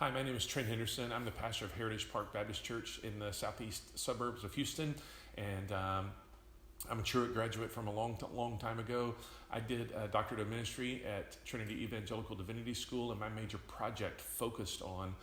Hi, my name is Trent Henderson. I'm the pastor of Heritage Park Baptist Church in the southeast suburbs of Houston, and I'm a Truett graduate from a long time ago. I did a doctorate of ministry at Trinity Evangelical Divinity School, and my major project focused on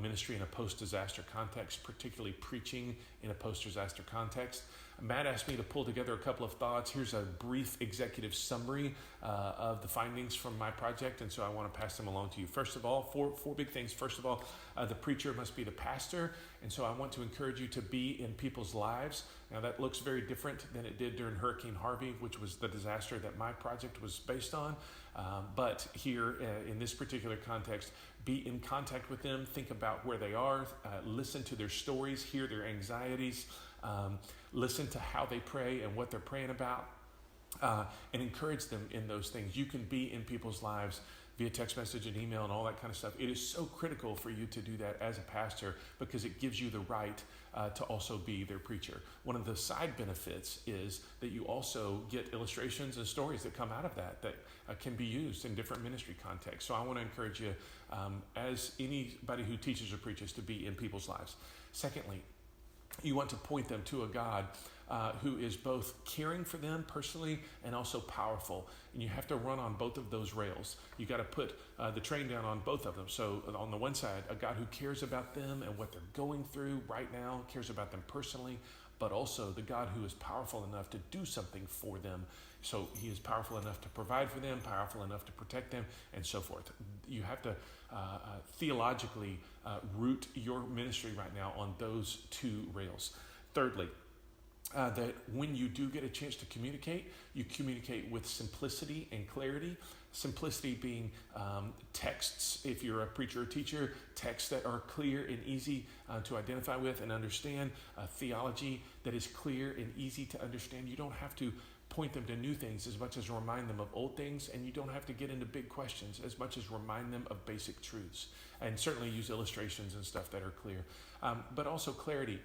ministry in a post-disaster context, particularly preaching in a post-disaster context. Matt asked me to pull together a couple of thoughts. Here's a brief executive summary of the findings from my project, and so I want to pass them along to you. First of all, four big things. First of all, the preacher must be the pastor, and so I want to encourage you to be in people's lives. Now, that looks very different than it did during Hurricane Harvey, which was the disaster that my project was based on. But here, in this particular context, be in contact with them, think about where they are, listen to their stories, hear their anxieties, listen to how they pray and what they're praying about, and encourage them in those things. You can be in people's lives via text message and email and all that kind of stuff. It is so critical for you to do that as a pastor because it gives you the right to also be their preacher. One of the side benefits is that you also get illustrations and stories that come out of that can be used in different ministry contexts. So I want to encourage you, as anybody who teaches or preaches, to be in people's lives. Secondly, you want to point them to a God who is both caring for them personally and also powerful. And you have to run on both of those rails. You got to put the train down on both of them. So on the one side, a God who cares about them and what they're going through right now, cares about them personally, but also the God who is powerful enough to do something for them. So he is powerful enough to provide for them, powerful enough to protect them, and so forth. You have to theologically root your ministry right now on those two rails. Thirdly, that when you do get a chance to communicate, you communicate with simplicity and clarity. Simplicity being texts, if you're a preacher or teacher, texts that are clear and easy to identify with and understand, theology that is clear and easy to understand. You don't have to point them to new things as much as remind them of old things, and you don't have to get into big questions as much as remind them of basic truths, and certainly use illustrations and stuff that are clear, but also clarity.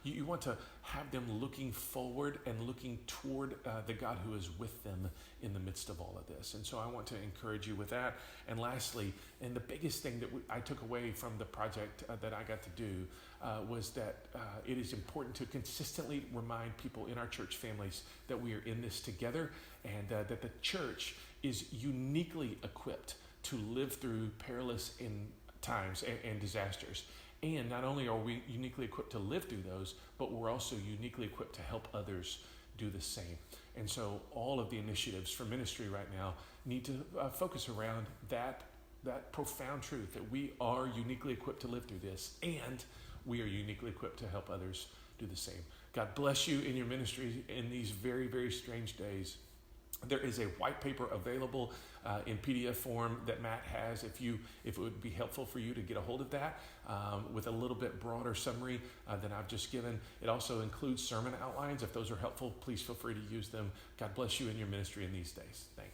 You want to have them looking forward and looking toward the God who is with them in the midst of all of this. And so I want to encourage you with that. And lastly, and the biggest thing that I took away from the project that I got to do was that it is important to consistently remind people in our church families that we are in this together, and that the church is uniquely equipped to live through perilous times and disasters. And not only are we uniquely equipped to live through those, but we're also uniquely equipped to help others do the same. And so all of the initiatives for ministry right now need to focus around that profound truth that we are uniquely equipped to live through this, and we are uniquely equipped to help others do the same. God bless you in your ministry in these very, very strange days. There is a white paper available in PDF form that Matt has if it would be helpful for you to get a hold of that with a little bit broader summary than I've just given. It also includes sermon outlines. If those are helpful, please feel free to use them. God bless you in your ministry in these days. Thanks.